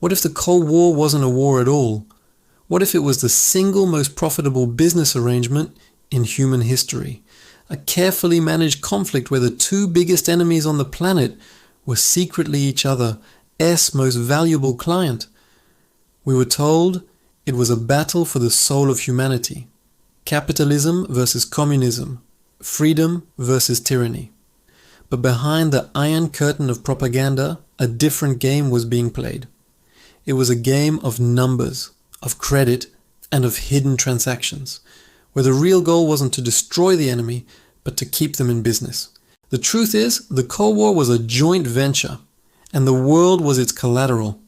What if the Cold War wasn't a war at all? What if it was the single most profitable business arrangement in human history? A carefully managed conflict where the two biggest enemies on the planet were secretly each other's most valuable client. We were told it was a battle for the soul of humanity. Capitalism versus communism. Freedom versus tyranny. But behind the iron curtain of propaganda, a different game was being played. It was a game of numbers, of credit, and of hidden transactions, where the real goal wasn't to destroy the enemy, but to keep them in business. The truth is, the Cold War was a joint venture, and the world was its collateral.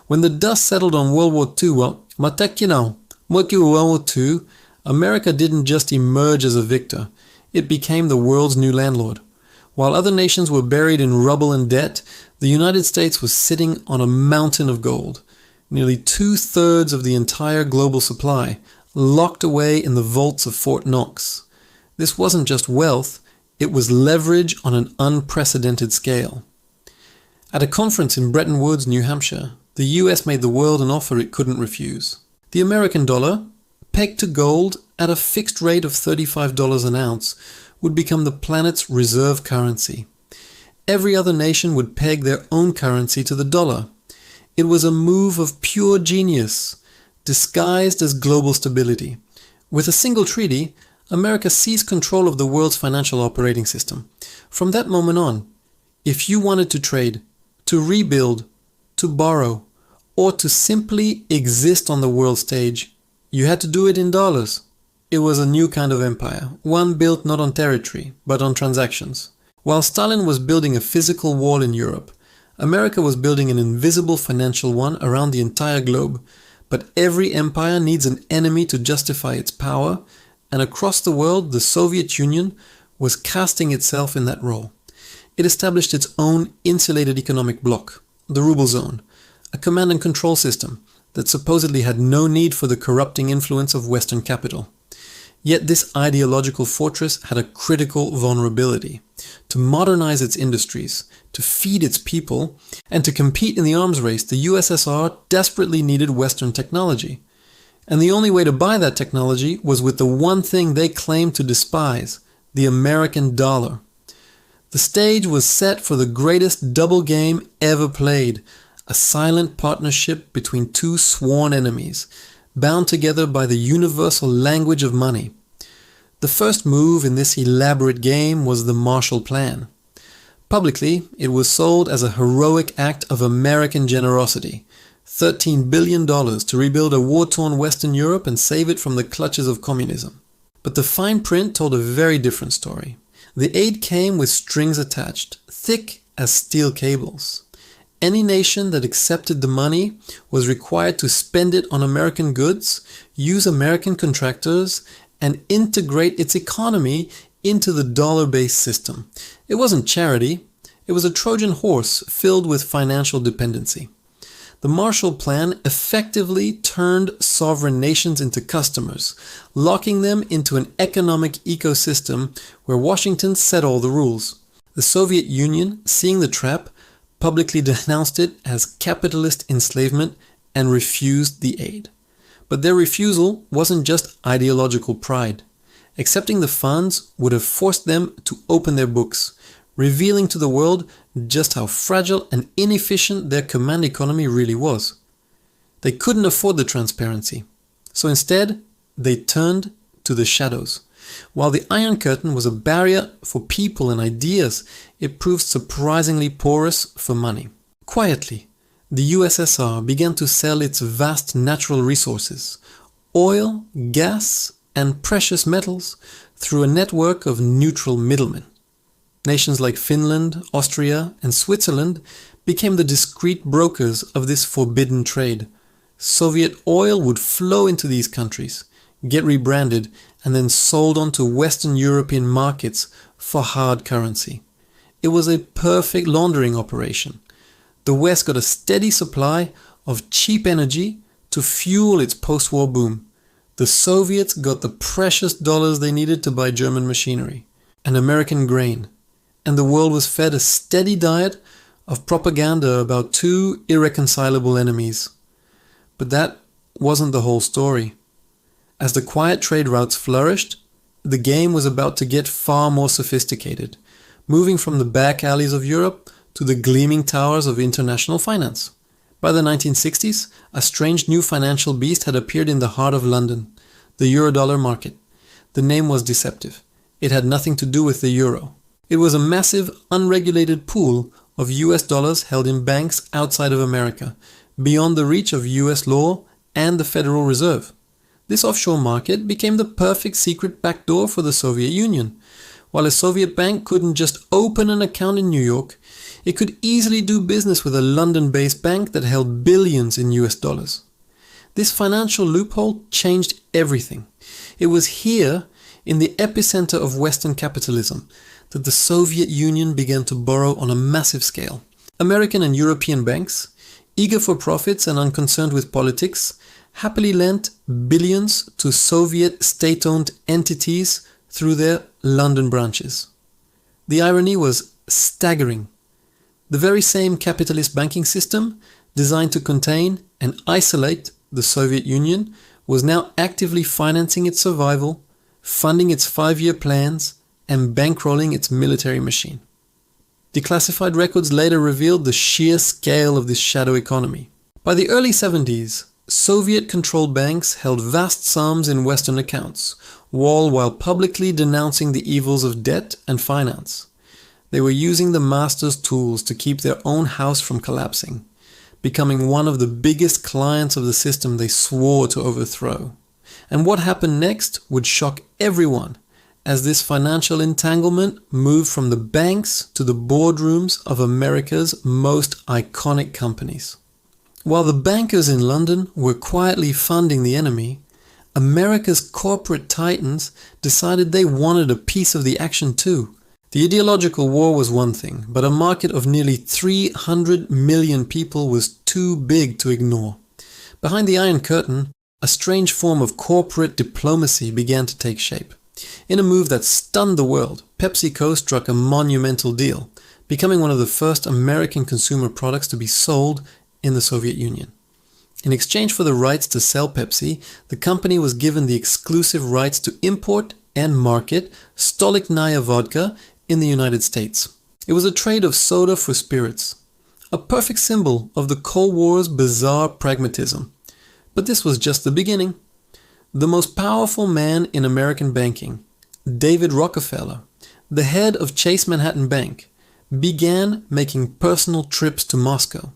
When the dust settled on World War II, World War II, America didn't just emerge as a victor, it became the world's new landlord. While other nations were buried in rubble and debt, the United States was sitting on a mountain of gold. Nearly 2/3 of the entire global supply, locked away in the vaults of Fort Knox. This wasn't just wealth, it was leverage on an unprecedented scale. At a conference in Bretton Woods, New Hampshire, the US made the world an offer it couldn't refuse. The American dollar, pegged to gold at a fixed rate of $35 an ounce, would become the planet's reserve currency. Every other nation would peg their own currency to the dollar. It was a move of pure genius, disguised as global stability. With a single treaty, America seized control of the world's financial operating system. From that moment on, if you wanted to trade, to rebuild, to borrow, or to simply exist on the world stage, you had to do it in dollars. It was a new kind of empire, one built not on territory, but on transactions. While Stalin was building a physical wall in Europe, America was building an invisible financial one around the entire globe. But every empire needs an enemy to justify its power, and across the world, the Soviet Union was casting itself in that role. It established its own insulated economic bloc, the ruble zone, a command and control system that supposedly had no need for the corrupting influence of Western capital. Yet this ideological fortress had a critical vulnerability. To modernize its industries, to feed its people, and to compete in the arms race, the USSR desperately needed Western technology. And the only way to buy that technology was with the one thing they claimed to despise, the American dollar. The stage was set for the greatest double game ever played, a silent partnership between two sworn enemies, bound together by the universal language of money. The first move in this elaborate game was the Marshall Plan. Publicly, it was sold as a heroic act of American generosity, $13 billion to rebuild a war-torn Western Europe and save it from the clutches of communism. But the fine print told a very different story. The aid came with strings attached, thick as steel cables. Any nation that accepted the money was required to spend it on American goods, use American contractors, and integrate its economy into the dollar-based system. It wasn't charity, it was a Trojan horse filled with financial dependency. The Marshall Plan effectively turned sovereign nations into customers, locking them into an economic ecosystem where Washington set all the rules. The Soviet Union, seeing the trap, publicly denounced it as capitalist enslavement and refused the aid. But their refusal wasn't just ideological pride. Accepting the funds would have forced them to open their books, revealing to the world just how fragile and inefficient their command economy really was. They couldn't afford the transparency, so instead they turned to the shadows. While the Iron Curtain was a barrier for people and ideas, it proved surprisingly porous for money. Quietly, the USSR began to sell its vast natural resources, oil, gas, and precious metals, through a network of neutral middlemen. Nations like Finland, Austria, and Switzerland became the discreet brokers of this forbidden trade. Soviet oil would flow into these countries, get rebranded, and then sold onto Western European markets for hard currency. It was a perfect laundering operation. The West got a steady supply of cheap energy to fuel its post-war boom. The Soviets got the precious dollars they needed to buy German machinery and American grain, and the world was fed a steady diet of propaganda about two irreconcilable enemies. But that wasn't the whole story. As the quiet trade routes flourished, the game was about to get far more sophisticated, moving from the back alleys of Europe to the gleaming towers of international finance. By the 1960s, a strange new financial beast had appeared in the heart of London, the Eurodollar market. The name was deceptive. It had nothing to do with the euro. It was a massive, unregulated pool of US dollars held in banks outside of America, beyond the reach of US law and the Federal Reserve. This offshore market became the perfect secret backdoor for the Soviet Union. While a Soviet bank couldn't just open an account in New York, it could easily do business with a London-based bank that held billions in US dollars. This financial loophole changed everything. It was here, in the epicenter of Western capitalism, that the Soviet Union began to borrow on a massive scale. American and European banks, eager for profits and unconcerned with politics, happily lent billions to Soviet state-owned entities through their London branches. The irony was staggering. The very same capitalist banking system, designed to contain and isolate the Soviet Union, was now actively financing its survival, funding its 5-year plans, and bankrolling its military machine. Declassified records later revealed the sheer scale of this shadow economy. By the early 70s, Soviet-controlled banks held vast sums in Western accounts, all while publicly denouncing the evils of debt and finance. They were using the master's tools to keep their own house from collapsing, becoming one of the biggest clients of the system they swore to overthrow. And what happened next would shock everyone, as this financial entanglement moved from the banks to the boardrooms of America's most iconic companies. While the bankers in London were quietly funding the enemy, America's corporate titans decided they wanted a piece of the action too. The ideological war was one thing, but a market of nearly 300 million people was too big to ignore. Behind the Iron Curtain, a strange form of corporate diplomacy began to take shape. In a move that stunned the world, PepsiCo struck a monumental deal, becoming one of the first American consumer products to be sold in the Soviet Union. In exchange for the rights to sell Pepsi, the company was given the exclusive rights to import and market Stolichnaya vodka in the United States. It was a trade of soda for spirits, a perfect symbol of the Cold War's bizarre pragmatism. But this was just the beginning. The most powerful man in American banking, David Rockefeller, the head of Chase Manhattan Bank, began making personal trips to Moscow.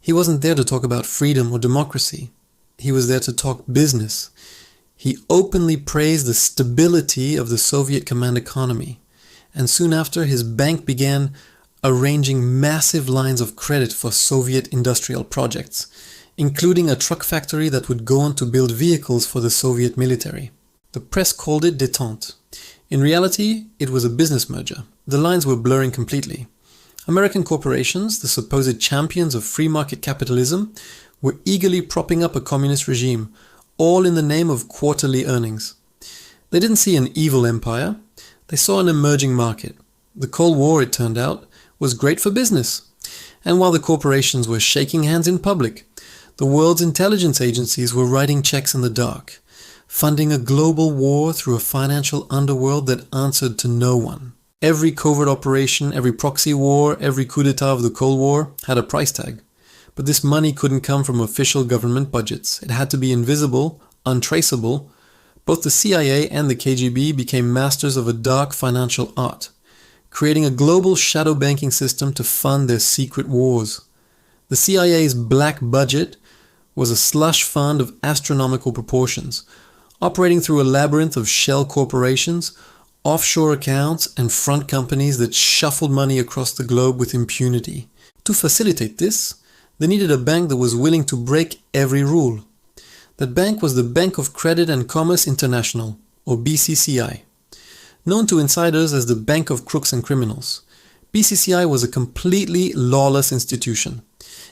He wasn't there to talk about freedom or democracy. He was there to talk business. He openly praised the stability of the Soviet command economy, and soon after his bank began arranging massive lines of credit for Soviet industrial projects, including a truck factory that would go on to build vehicles for the Soviet military. The press called it détente. In reality, it was a business merger. The lines were blurring completely. American corporations, the supposed champions of free market capitalism, were eagerly propping up a communist regime, all in the name of quarterly earnings. They didn't see an evil empire. They saw an emerging market. The Cold War, it turned out, was great for business. And while the corporations were shaking hands in public, the world's intelligence agencies were writing checks in the dark, funding a global war through a financial underworld that answered to no one. Every covert operation, every proxy war, every coup d'etat of the Cold War had a price tag. But this money couldn't come from official government budgets. It had to be invisible, untraceable. Both the CIA and the KGB became masters of a dark financial art, creating a global shadow banking system to fund their secret wars. The CIA's black budget was a slush fund of astronomical proportions, operating through a labyrinth of shell corporations, offshore accounts, and front companies that shuffled money across the globe with impunity. To facilitate this, they needed a bank that was willing to break every rule. That bank was the Bank of Credit and Commerce International, or BCCI. Known to insiders as the Bank of Crooks and Criminals, BCCI was a completely lawless institution.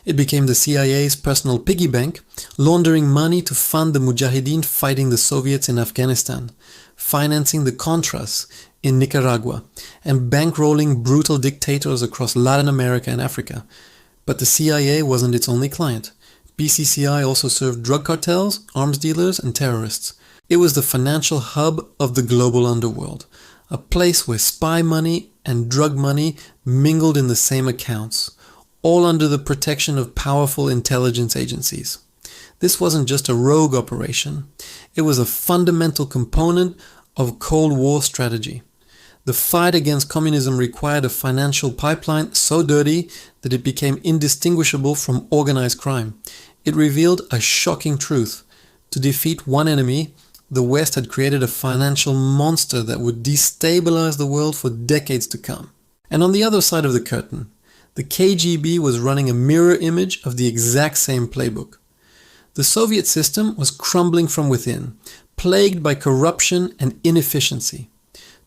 It became the CIA's personal piggy bank, laundering money to fund the Mujahideen fighting the Soviets in Afghanistan, financing the Contras in Nicaragua and bankrolling brutal dictators across Latin America and Africa. But the CIA wasn't its only client. BCCI also served drug cartels, arms dealers, and terrorists. It was the financial hub of the global underworld, a place where spy money and drug money mingled in the same accounts, all under the protection of powerful intelligence agencies. This wasn't just a rogue operation. It was a fundamental component of Cold War strategy. The fight against communism required a financial pipeline so dirty that it became indistinguishable from organized crime. It revealed a shocking truth. To defeat one enemy, the West had created a financial monster that would destabilize the world for decades to come. And on the other side of the curtain, the KGB was running a mirror image of the exact same playbook. The Soviet system was crumbling from within, plagued by corruption and inefficiency.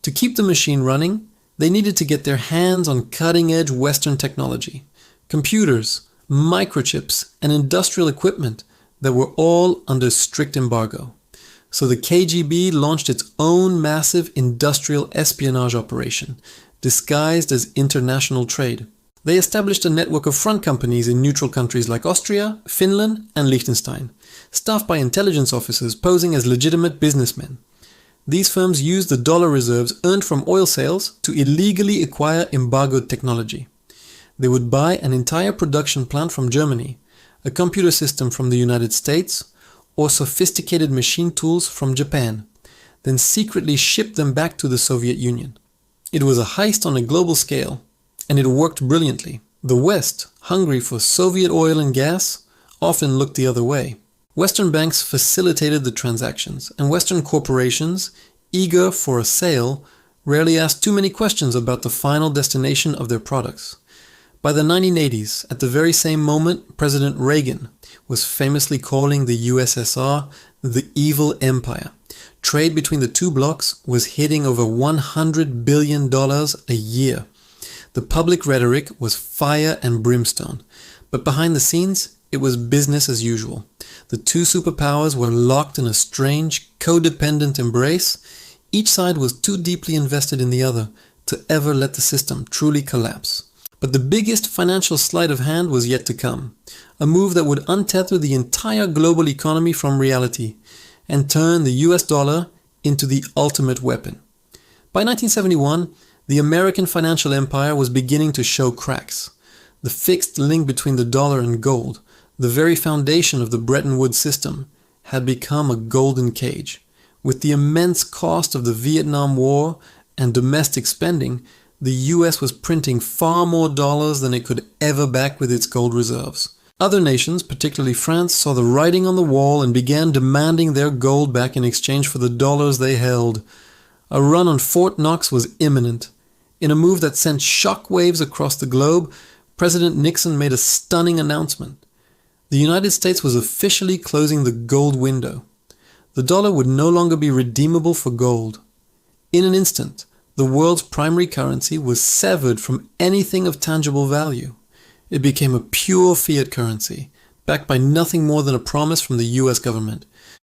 To keep the machine running, they needed to get their hands on cutting-edge Western technology, computers, microchips, and industrial equipment that were all under strict embargo. So the KGB launched its own massive industrial espionage operation, disguised as international trade. They established a network of front companies in neutral countries like Austria, Finland, and Liechtenstein, staffed by intelligence officers posing as legitimate businessmen. These firms used the dollar reserves earned from oil sales to illegally acquire embargoed technology. They would buy an entire production plant from Germany, a computer system from the United States, or sophisticated machine tools from Japan, then secretly ship them back to the Soviet Union. It was a heist on a global scale, and it worked brilliantly. The West, hungry for Soviet oil and gas, often looked the other way. Western banks facilitated the transactions, and Western corporations, eager for a sale, rarely asked too many questions about the final destination of their products. By the 1980s, at the very same moment, President Reagan was famously calling the USSR the evil empire. Trade between the two blocs was hitting over $100 billion a year. The public rhetoric was fire and brimstone, but behind the scenes, it was business as usual. The two superpowers were locked in a strange, codependent embrace. Each side was too deeply invested in the other to ever let the system truly collapse. But the biggest financial sleight of hand was yet to come, a move that would untether the entire global economy from reality and turn the US dollar into the ultimate weapon. By 1971, the American financial empire was beginning to show cracks. The fixed link between the dollar and gold, the very foundation of the Bretton Woods system, had become a golden cage. With the immense cost of the Vietnam War and domestic spending, the US was printing far more dollars than it could ever back with its gold reserves. Other nations, particularly France, saw the writing on the wall and began demanding their gold back in exchange for the dollars they held. A run on Fort Knox was imminent. In a move that sent shockwaves across the globe, President Nixon made a stunning announcement. The United States was officially closing the gold window. The dollar would no longer be redeemable for gold. In an instant, the world's primary currency was severed from anything of tangible value. It became a pure fiat currency, backed by nothing more than a promise from the US government.